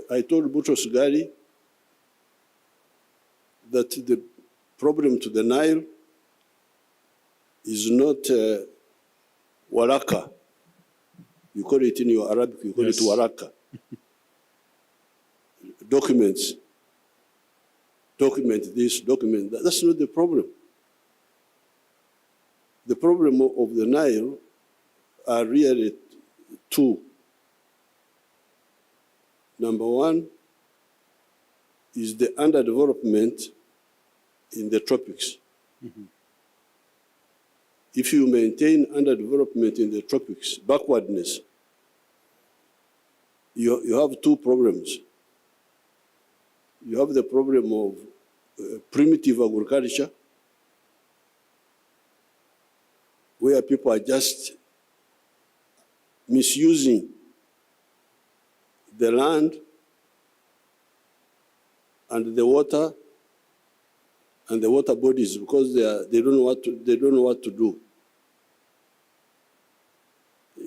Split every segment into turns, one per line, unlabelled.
I told Boutros Ghali that the problem to the Nile is not waraka. You call it in your Arabic, you call it waraka. Documents. Document this, document that. That's not the problem. The problem of the Nile are really two. Number one is the underdevelopment in the tropics. Mm-hmm. If you maintain underdevelopment in the tropics, backwardness, you have two problems. You have the problem of primitive agriculture, where people are just misusing the land and the water and the water bodies because they don't know what to do.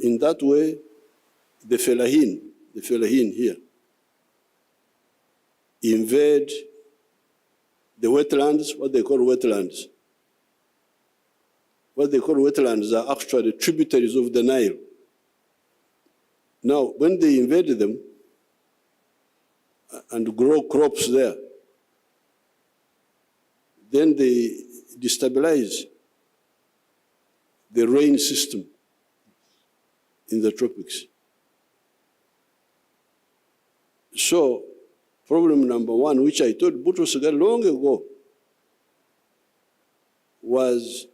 In that way, the fellahin here invade the wetlands, what they call wetlands. What they call wetlands are actually tributaries of the Nile. Now, when they invade them and grow crops there, then they destabilize the rain system in the tropics. So, problem number one, which I told Boutros Ghali long ago, was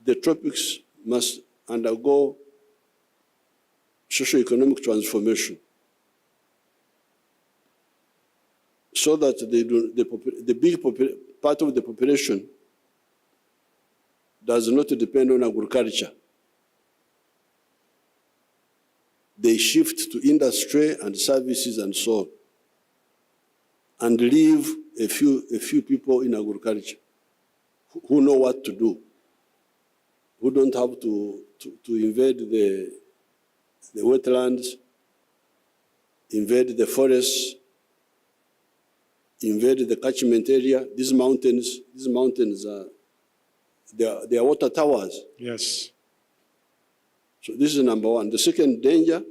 the tropics must undergo socio-economic transformation so that the big part of the population does not depend on agriculture. They shift to industry and services and so on, and leave a few people in agriculture who know what to do, who don't have to invade the wetlands, invade the forests, invade the catchment area. These mountains they are water towers.
Yes.
So this is number one. The second danger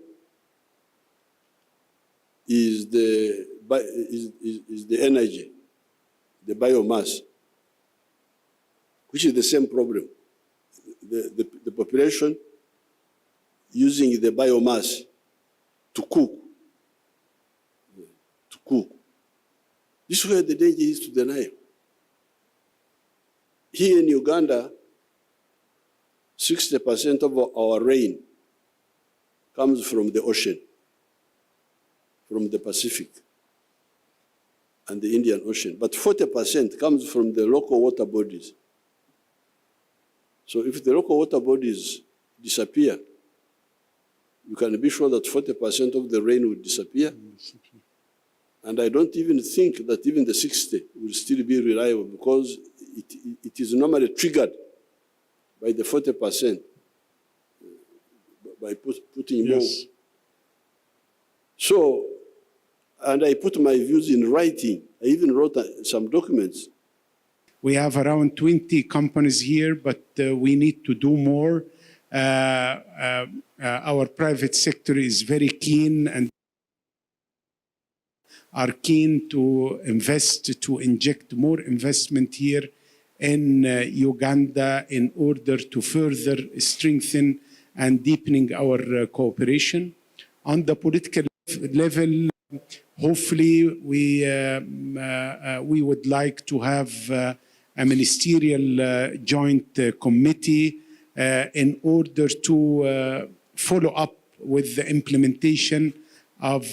is the energy, the biomass, which is the same problem. The population using the biomass to cook. This is where the danger is to the Nile. Here in Uganda, 60% of our rain comes from the ocean, from the Pacific and the Indian Ocean, but 40% comes from the local water bodies. So if the local water bodies disappear, you can be sure that 40% of the rain will disappear. And I don't even think that even the 60 will still be reliable because it is normally triggered by the 40%, by putting more. So, and I put my views in writing. I even wrote some documents.
We have around 20 companies here, but we need to do more. Our private sector is very keen and are keen to invest, to inject more investment here in Uganda in order to further strengthen and deepening our cooperation. On the political level, hopefully we would like to have a ministerial joint committee in order to follow up with the implementation of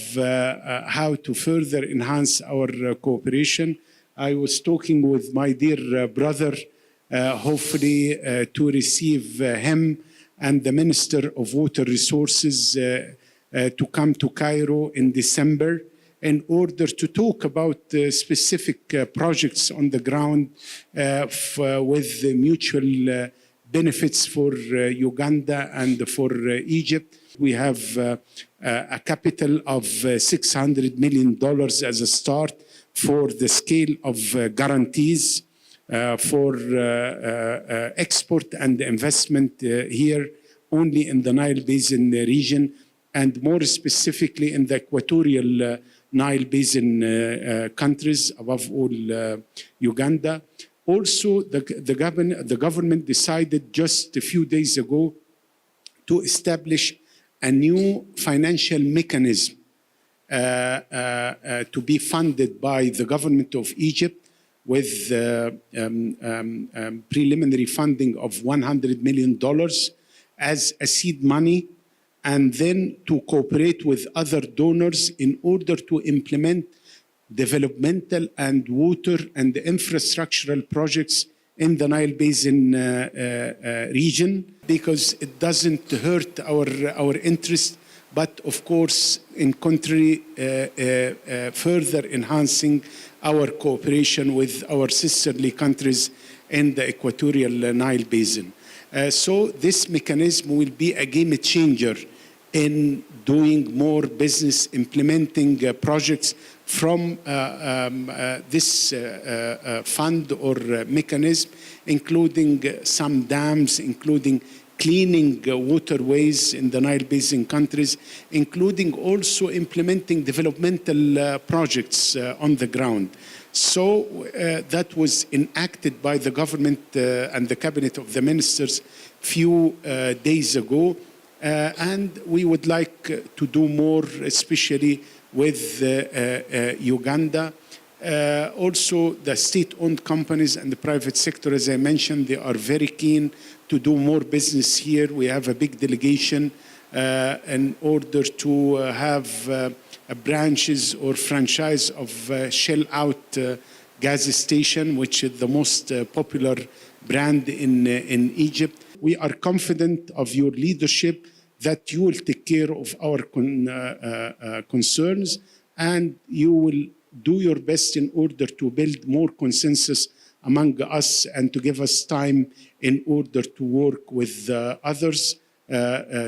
how to further enhance our cooperation. I was talking with my dear brother, hopefully to receive him and the Minister of Water Resources to come to Cairo in December in order to talk about specific projects on the ground with mutual benefits for Uganda and for Egypt. We have a capital of $600 million as a start for the scale of guarantees for export and investment here only in the Nile Basin region, and more specifically in the equatorial Nile Basin countries, above all Uganda. Also, the government decided just a few days ago to establish a new financial mechanism to be funded by the government of Egypt with preliminary funding of $100 million as a seed money, and then to cooperate with other donors in order to implement developmental and water and infrastructural projects in the Nile Basin region, because it doesn't hurt our interest, but of course, in contrary, further enhancing our cooperation with our sisterly countries in the equatorial Nile Basin. So this mechanism will be a game changer in doing more business, implementing projects from this fund or mechanism, including some dams, including cleaning waterways in the Nile Basin countries, including also implementing developmental projects on the ground. So that was enacted by the government and the cabinet of the ministers few days ago. And we would like to do more, especially with Uganda. Also, the state-owned companies and the private sector, as I mentioned, they are very keen to do more business here. We have a big delegation in order to have branches or franchise of Shell Out gas station, which is the most popular brand in Egypt. We are confident of your leadership that you will take care of our concerns, and you will do your best in order to build more consensus among us and to give us time in order to work with others,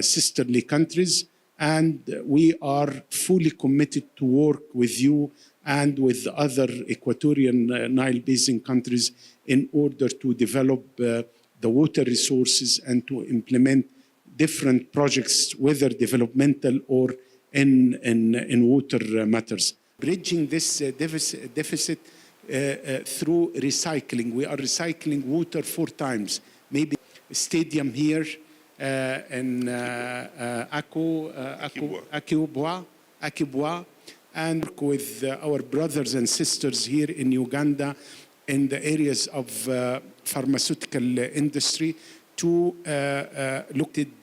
sisterly countries. And we are fully committed to work with you and with the other Equatorian Nile Basin countries in order to develop the water resources and to implement different projects, whether developmental or in water matters. Bridging this deficit through recycling. We are recycling water 4 times. Maybe a stadium here in Akibwa, and work with our brothers and sisters here in Uganda in the areas of pharmaceutical industry to look at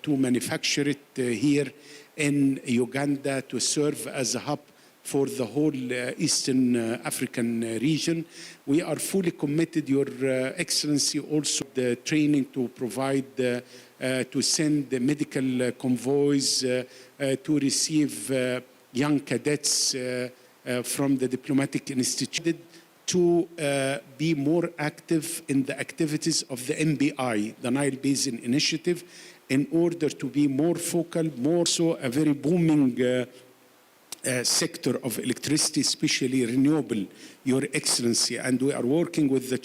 to manufacture it here in Uganda to serve as a hub for the whole Eastern African region. We are fully committed, Your Excellency, also the training to provide, to send the medical convoys, to receive young cadets from the diplomatic institute, to be more active in the activities of the NBI, the Nile Basin Initiative, in order to be more focal, more so a very booming sector of electricity, especially renewable, Your Excellency. And we are working with the